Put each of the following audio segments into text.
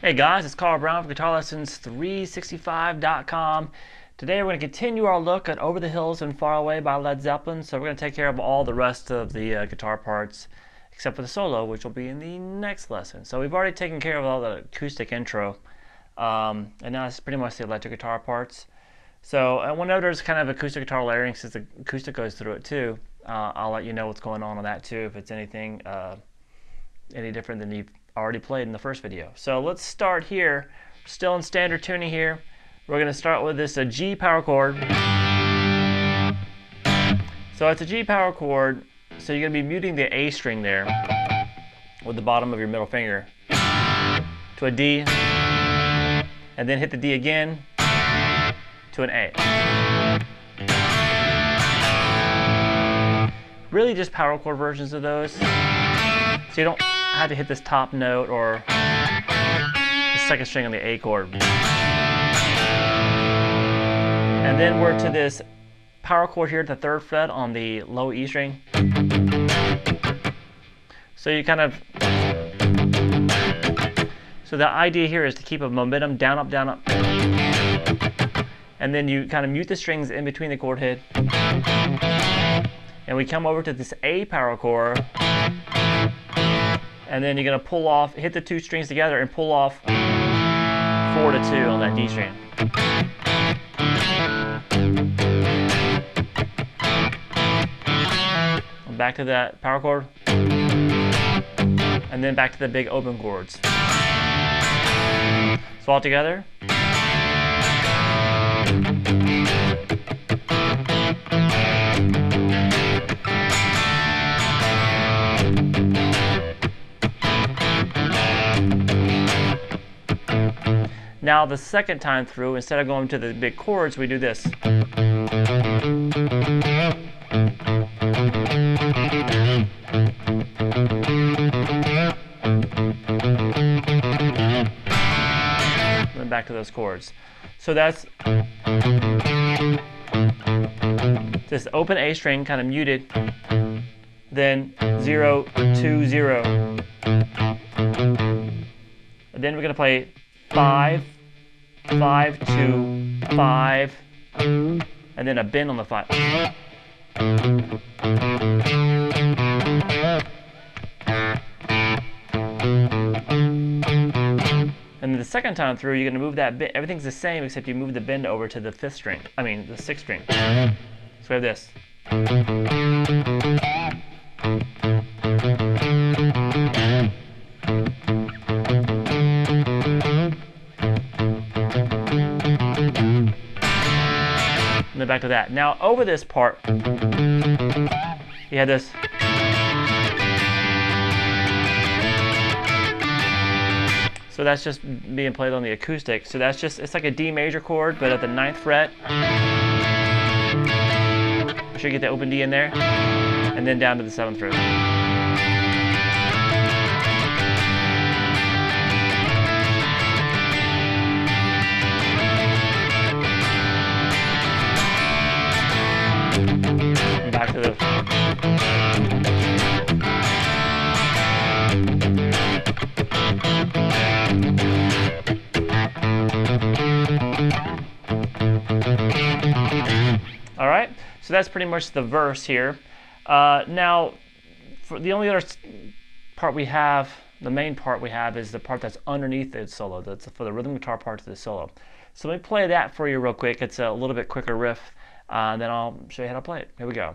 Hey guys, it's Carl Brown from GuitarLessons365.com. Today we're going to continue our look at Over the Hills and Far Away by Led Zeppelin. So we're going to take care of all the rest of the guitar parts except for the solo, which will be in the next lesson. So we've already taken care of all the acoustic intro, and now it's pretty much the electric guitar parts. So whenever there's kind of acoustic guitar layering, since the acoustic goes through it too, I'll let you know what's going on that too, if it's anything any different than you've already played in the first video. So let's start here, still in standard tuning here. We're going to start with this G power chord. So it's a G power chord, so you're going to be muting the A string there with the bottom of your middle finger to a D, and then hit the D again to an A. Really just power chord versions of those, so you don't have to hit this top note or the second string on the A chord. And then we're to this power chord here at the 3rd fret on the low E string. So you kind of, so the idea here is to keep a momentum down, up, down, up. And then you kind of mute the strings in between the chord head. And we come over to this A power chord. And then you're going to pull off, hit the 2 strings together and pull off 4 to 2 on that D string. And back to that power chord. And then back to the big open chords. So all together. Now the second time through, instead of going to the big chords, we do this. Then back to those chords. So that's this open A string kind of muted, then 0, 2, 0. And then we're going to play 5, 5, 2, 5, and then a bend on the 5. And then the second time through, you're going to move that bend. Everything's the same except you move the bend over to the 5th string. I mean, the 6th string. So we have this. And then back to that. Now over this part, you have this. So that's just being played on the acoustic. So that's just, it's like a D major chord, but at the 9th fret. Make sure you get the open D in there, and then down to the 7th fret. Back to the all right, so that's pretty much the verse here. Now, for the only other part we have, the main part we have, is the part that's underneath the solo. That's for the rhythm guitar part of the solo. So let me play that for you real quick. It's a little bit quicker riff. And then I'll show you how to play it. Here we go.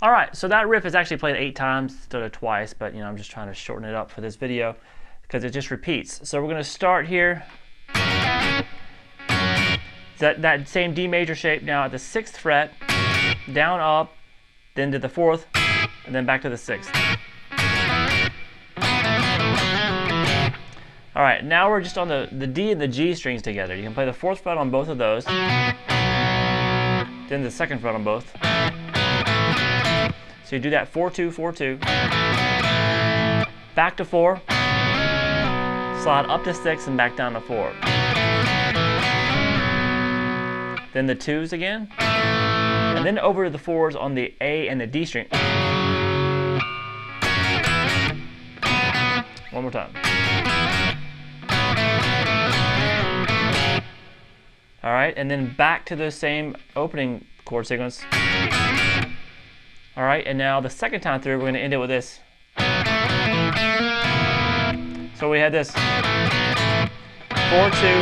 All right, so that riff is actually played 8 times instead of twice, but I'm just trying to shorten it up for this video because it just repeats. So we're going to start here. That same D major shape now at the 6th fret, down, up, then to the 4th, and then back to the 6th. All right, now we're just on the D and the G strings together. You can play the 4th fret on both of those, then the 2nd fret on both. So you do that 4-2, 4-2, back to 4, slide up to 6 and back down to 4. Then the 2s again, and then over to the 4s on the A and the D string. One more time. All right, and then back to the same opening chord sequence. All right, and now the second time through, we're going to end it with this. So we had this 4-2,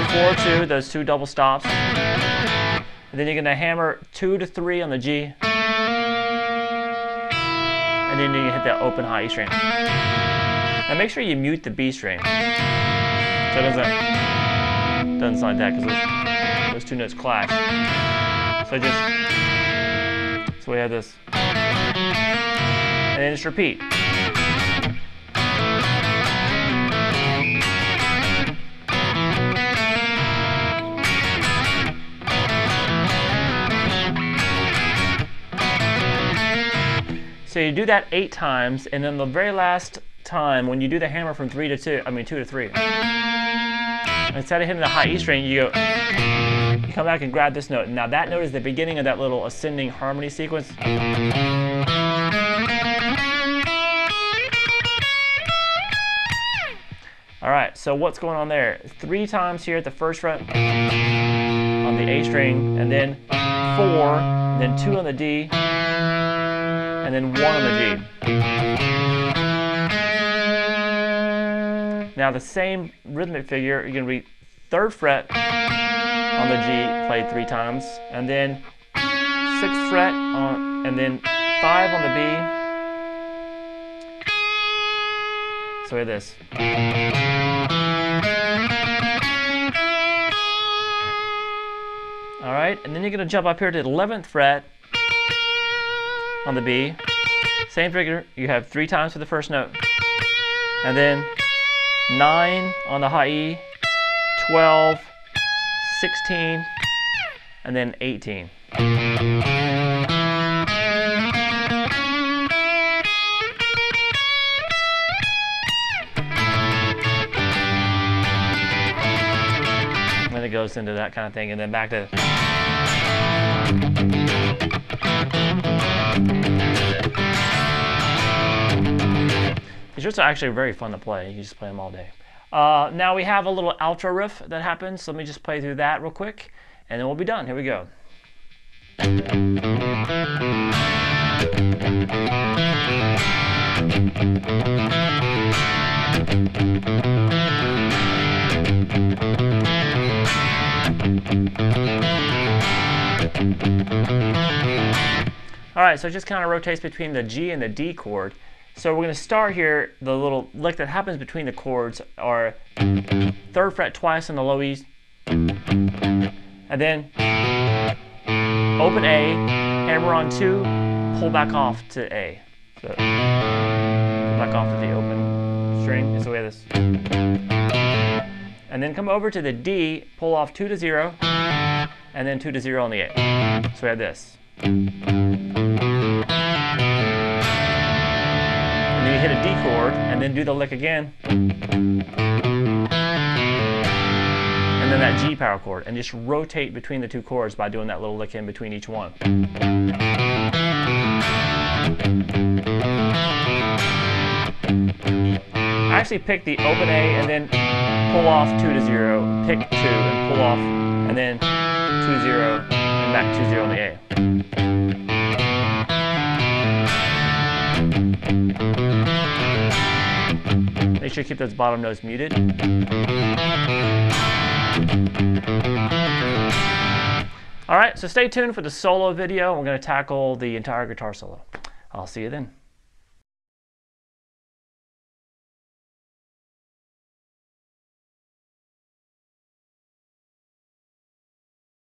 4-2, those 2 double stops. And then you're going to hammer 2 to 3 on the G. And then you hit that open high E string. Now make sure you mute the B string. So it doesn't sound like that, because those 2 notes clash. So we have this. And then just repeat. So you do that 8 times, and then the very last time when you do the hammer from 2 to 3, instead of hitting the high E string, you come back and grab this note. Now that note is the beginning of that little ascending harmony sequence. All right, so what's going on there? 3 times here at the first fret on the A string, and then 4, and then 2 on the D, and then 1 on the G. Now the same rhythmic figure, you're going to be 3rd fret on the G, played 3 times, and then 6th fret on, and then 5 on the B. So we have this. All right, and then you're going to jump up here to the 11th fret on the B. Same figure, you have 3 times for the first note. And then 9 on the high E, 12, 16, and then 18. And then it goes into that kind of thing, and then back to... These riffs are actually very fun to play. You can just play them all day. Now we have a little outro riff that happens. So let me just play through that real quick, and then we'll be done. Here we go. All right, so it just kind of rotates between the G and the D chord. So we're going to start here, the little lick that happens between the chords are 3rd fret twice on the low E's, and then open A, hammer on 2, pull back off to A. So pull back off to the open string, is the way this. And then come over to the D, pull off 2 to 0, and then 2 to 0 on the A. So we have this. And then you hit a D chord, and then do the lick again. And then that G power chord, and just rotate between the 2 chords by doing that little lick in between each one. I actually pick the open A and then pull off 2 to 0, pick 2 and pull off, and then 2 0, and back 2 0 on the A. Make sure you keep those bottom notes muted. All right, so stay tuned for the solo video. We're going to tackle the entire guitar solo. I'll see you then.